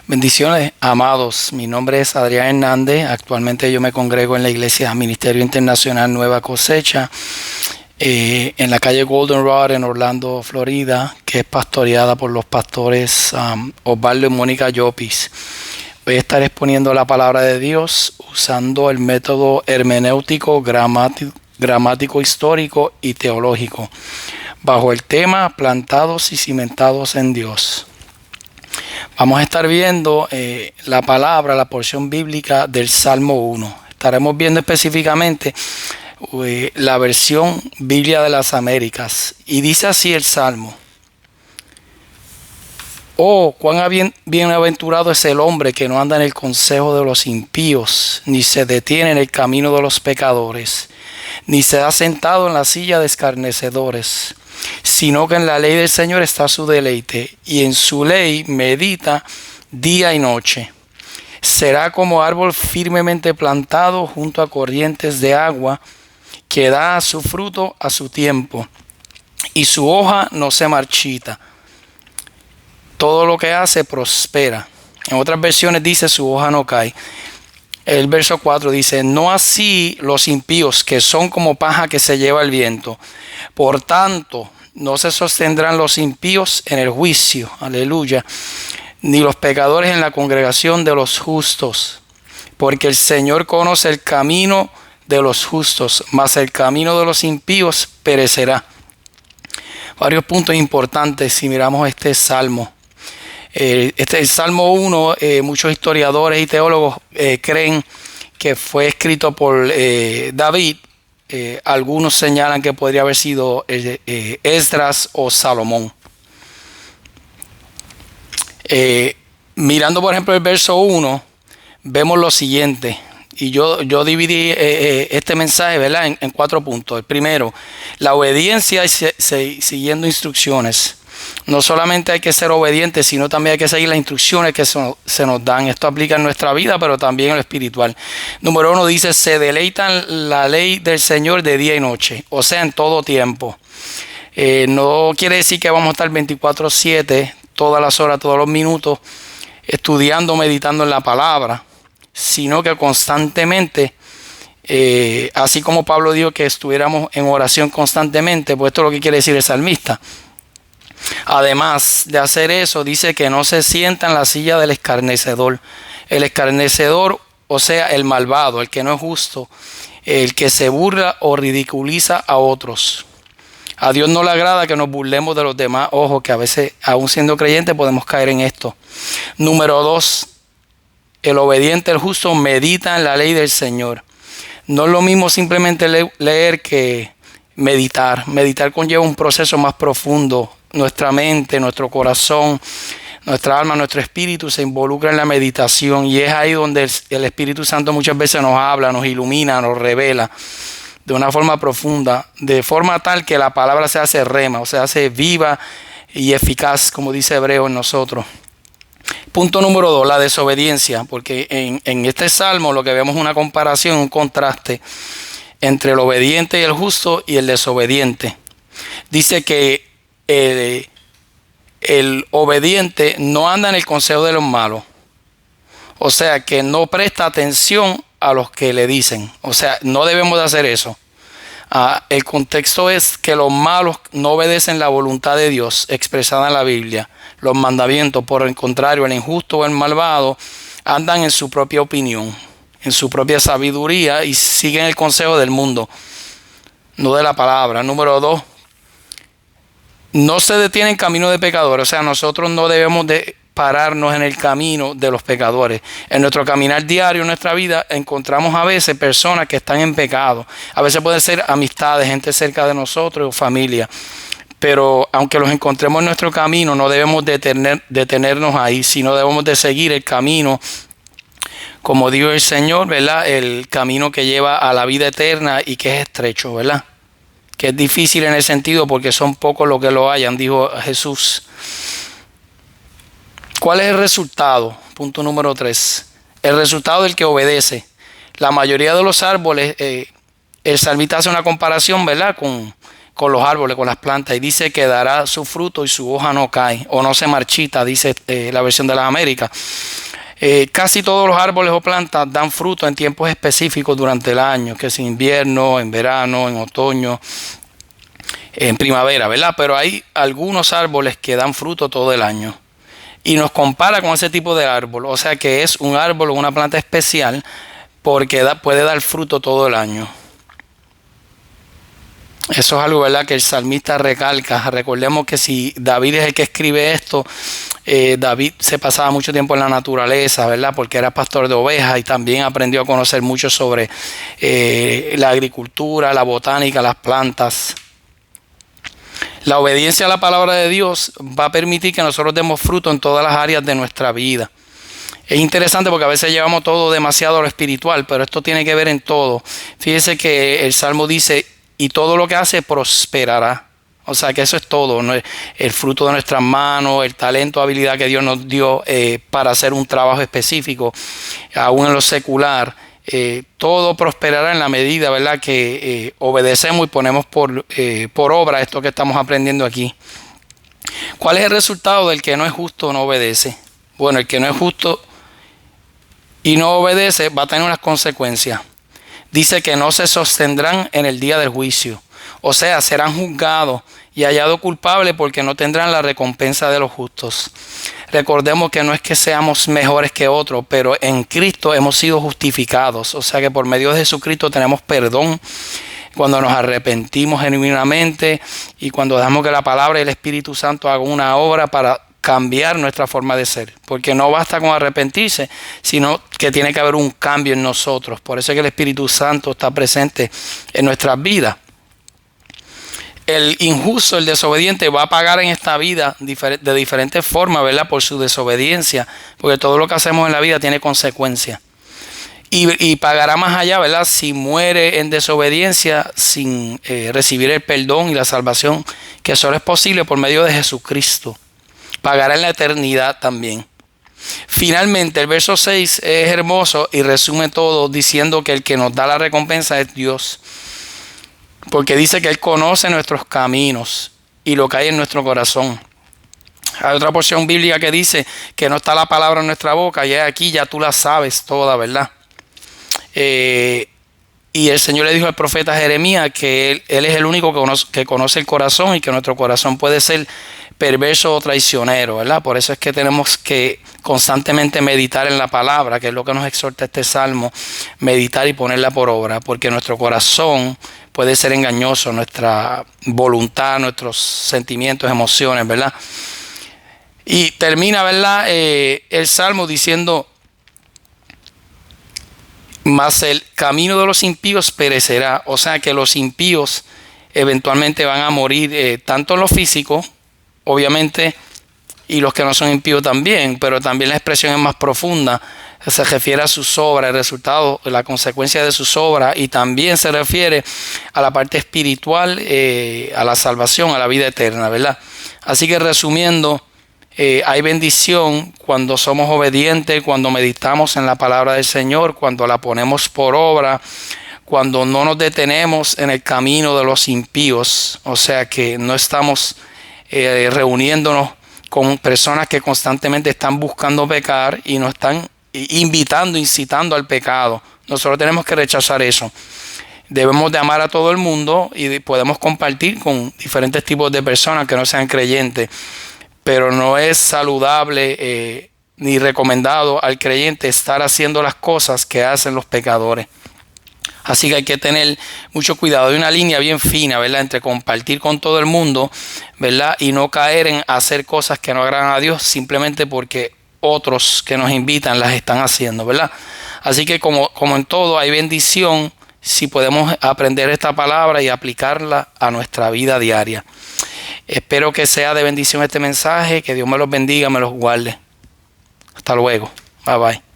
Bendiciones, amados. Mi nombre es Adrián Hernández. Actualmente yo me congrego en la Iglesia Ministerio Internacional Nueva Cosecha, en la calle Goldenrod en Orlando, Florida, que es pastoreada por los pastores Osvaldo y Mónica Llopis. Voy a estar exponiendo la palabra de Dios usando el método hermenéutico, gramático histórico y teológico, bajo el tema Plantados y cimentados en Dios. Vamos a estar viendo la porción bíblica del Salmo 1. Estaremos viendo específicamente la versión Biblia de las Américas. Y dice así el Salmo: Oh, cuán bienaventurado es el hombre que no anda en el consejo de los impíos, ni se detiene en el camino de los pecadores, ni se ha sentado en la silla de escarnecedores, sino que en la ley del Señor está su deleite, y en su ley medita día y noche. Será como árbol firmemente plantado junto a corrientes de agua, que da su fruto a su tiempo, y su hoja no se marchita. Todo lo que hace prospera. En otras versiones dice su hoja no cae. El verso 4 dice: no así los impíos, que son como paja que se lleva el viento. Por tanto, no se sostendrán los impíos en el juicio, aleluya, ni los pecadores en la congregación de los justos. Porque el Señor conoce el camino de los justos, mas el camino de los impíos perecerá. Varios puntos importantes si miramos este salmo. El Salmo 1, muchos historiadores y teólogos creen que fue escrito por David. Algunos señalan que podría haber sido Esdras o Salomón. Mirando por ejemplo el verso 1, vemos lo siguiente. Y yo dividí este mensaje, ¿verdad?, en 4 puntos. El primero, la obediencia y siguiendo instrucciones. No solamente hay que ser obedientes, sino también hay que seguir las instrucciones que se nos dan. Esto aplica en nuestra vida, pero también en lo espiritual. Número 1 dice: se deleitan la ley del Señor de día y noche, o sea, en todo tiempo. No quiere decir que vamos a estar 24/7, todas las horas, todos los minutos, estudiando, meditando en la palabra, sino que constantemente, así como Pablo dijo que estuviéramos en oración constantemente, pues esto es lo que quiere decir el salmista. Además de hacer eso, dice que no se sienta en la silla del escarnecedor. El escarnecedor, o sea, el malvado, el que no es justo, el que se burla o ridiculiza a otros. A Dios no le agrada que nos burlemos de los demás. Ojo, que a veces, aún siendo creyentes, podemos caer en esto. Número 2, el obediente, el justo, medita en la ley del Señor. No es lo mismo simplemente leer que meditar. Meditar conlleva un proceso más profundo. Nuestra mente, nuestro corazón, nuestra alma, nuestro espíritu se involucra en la meditación, y es ahí donde el Espíritu Santo muchas veces nos habla, nos ilumina, nos revela de una forma profunda, de forma tal que la palabra se hace rema, o se hace viva y eficaz, como dice Hebreo, en nosotros. Punto número 2, la desobediencia, porque en este salmo lo que vemos es una comparación, un contraste entre el obediente y el justo y el desobediente. Dice que el obediente no anda en el consejo de los malos, o sea, que no presta atención a los que le dicen. O sea, no debemos de hacer eso. El contexto es que los malos no obedecen la voluntad de Dios expresada en la Biblia, los mandamientos. Por el contrario, el injusto o el malvado andan en su propia opinión, en su propia sabiduría, y siguen el consejo del mundo, no de la palabra. Número 2, no se detiene en camino de pecadores. O sea, nosotros no debemos de pararnos en el camino de los pecadores. En nuestro caminar diario, en nuestra vida, encontramos a veces personas que están en pecado. A veces pueden ser amistades, gente cerca de nosotros o familia. Pero aunque los encontremos en nuestro camino, no debemos detenernos ahí, sino debemos de seguir el camino, como dijo el Señor, ¿verdad? El camino que lleva a la vida eterna y que es estrecho, ¿verdad? Que es difícil en el sentido porque son pocos los que lo hallan, dijo Jesús. ¿Cuál es el resultado? Punto número 3. El resultado del que obedece. La mayoría de los árboles, el salmista hace una comparación, ¿verdad?, con con los árboles, con las plantas, y dice que dará su fruto y su hoja no cae o no se marchita, dice la versión de las Américas. Casi todos los árboles o plantas dan fruto en tiempos específicos durante el año, que es en invierno, en verano, en otoño, en primavera, ¿verdad? Pero hay algunos árboles que dan fruto todo el año. Y nos compara con ese tipo de árbol, o sea que es un árbol o una planta especial porque puede dar fruto todo el año. Eso es algo, ¿verdad?, que el salmista recalca. Recordemos que si David es el que escribe esto, David se pasaba mucho tiempo en la naturaleza, ¿verdad?, porque era pastor de ovejas y también aprendió a conocer mucho sobre la agricultura, la botánica, las plantas. La obediencia a la palabra de Dios va a permitir que nosotros demos fruto en todas las áreas de nuestra vida. Es interesante porque a veces llevamos todo demasiado a lo espiritual, pero esto tiene que ver en todo. Fíjese que el Salmo dice, y todo lo que hace prosperará. O sea que eso es todo, ¿no? El fruto de nuestras manos, el talento, habilidad que Dios nos dio para hacer un trabajo específico, aún en lo secular. Todo prosperará en la medida, ¿verdad?, que obedecemos y ponemos por obra esto que estamos aprendiendo aquí. ¿Cuál es el resultado del que no es justo o no obedece? Bueno, el que no es justo y no obedece va a tener unas consecuencias. Dice que no se sostendrán en el día del juicio. O sea, serán juzgados y hallados culpables porque no tendrán la recompensa de los justos. Recordemos que no es que seamos mejores que otros, pero en Cristo hemos sido justificados. O sea que por medio de Jesucristo tenemos perdón cuando nos arrepentimos genuinamente y cuando dejamos que la palabra y el Espíritu Santo hagan una obra para cambiar nuestra forma de ser, porque no basta con arrepentirse, sino que tiene que haber un cambio en nosotros. Por eso es que el Espíritu Santo está presente en nuestras vidas. El injusto, el desobediente, va a pagar en esta vida de diferentes formas, ¿verdad?, por su desobediencia, porque todo lo que hacemos en la vida tiene consecuencias. Y pagará más allá, ¿verdad?, si muere en desobediencia sin recibir el perdón y la salvación que solo es posible por medio de Jesucristo. Pagará en la eternidad también. Finalmente, el verso 6 es hermoso y resume todo diciendo que el que nos da la recompensa es Dios. Porque dice que Él conoce nuestros caminos y lo que hay en nuestro corazón. Hay otra porción bíblica que dice que no está la palabra en nuestra boca y aquí ya tú la sabes toda, ¿verdad? Y el Señor le dijo al profeta Jeremías que Él es el único que conoce el corazón y que nuestro corazón puede ser perverso o traicionero, ¿verdad? Por eso es que tenemos que constantemente meditar en la palabra, que es lo que nos exhorta este salmo, meditar y ponerla por obra, porque nuestro corazón puede ser engañoso, nuestra voluntad, nuestros sentimientos, emociones, ¿verdad? Y termina, ¿verdad?, el salmo diciendo, mas el camino de los impíos perecerá. O sea que los impíos eventualmente van a morir, tanto en lo físico, obviamente, y los que no son impíos también, pero también la expresión es más profunda, se refiere a sus obras, el resultado, la consecuencia de sus obras, y también se refiere a la parte espiritual, a la salvación, a la vida eterna, ¿verdad? Así que resumiendo, hay bendición cuando somos obedientes, cuando meditamos en la palabra del Señor, cuando la ponemos por obra, cuando no nos detenemos en el camino de los impíos, o sea que no estamos reuniéndonos con personas que constantemente están buscando pecar y nos están incitando al pecado. Nosotros tenemos que rechazar eso. Debemos de amar a todo el mundo y podemos compartir con diferentes tipos de personas que no sean creyentes, pero no es saludable ni recomendado al creyente estar haciendo las cosas que hacen los pecadores. Así que hay que tener mucho cuidado. Hay una línea bien fina, ¿verdad?, entre compartir con todo el mundo, ¿verdad?, y no caer en hacer cosas que no agradan a Dios simplemente porque otros que nos invitan las están haciendo, ¿verdad? Así que como en todo hay bendición si podemos aprender esta palabra y aplicarla a nuestra vida diaria. Espero que sea de bendición este mensaje, que Dios me los bendiga, me los guarde. Hasta luego. Bye bye.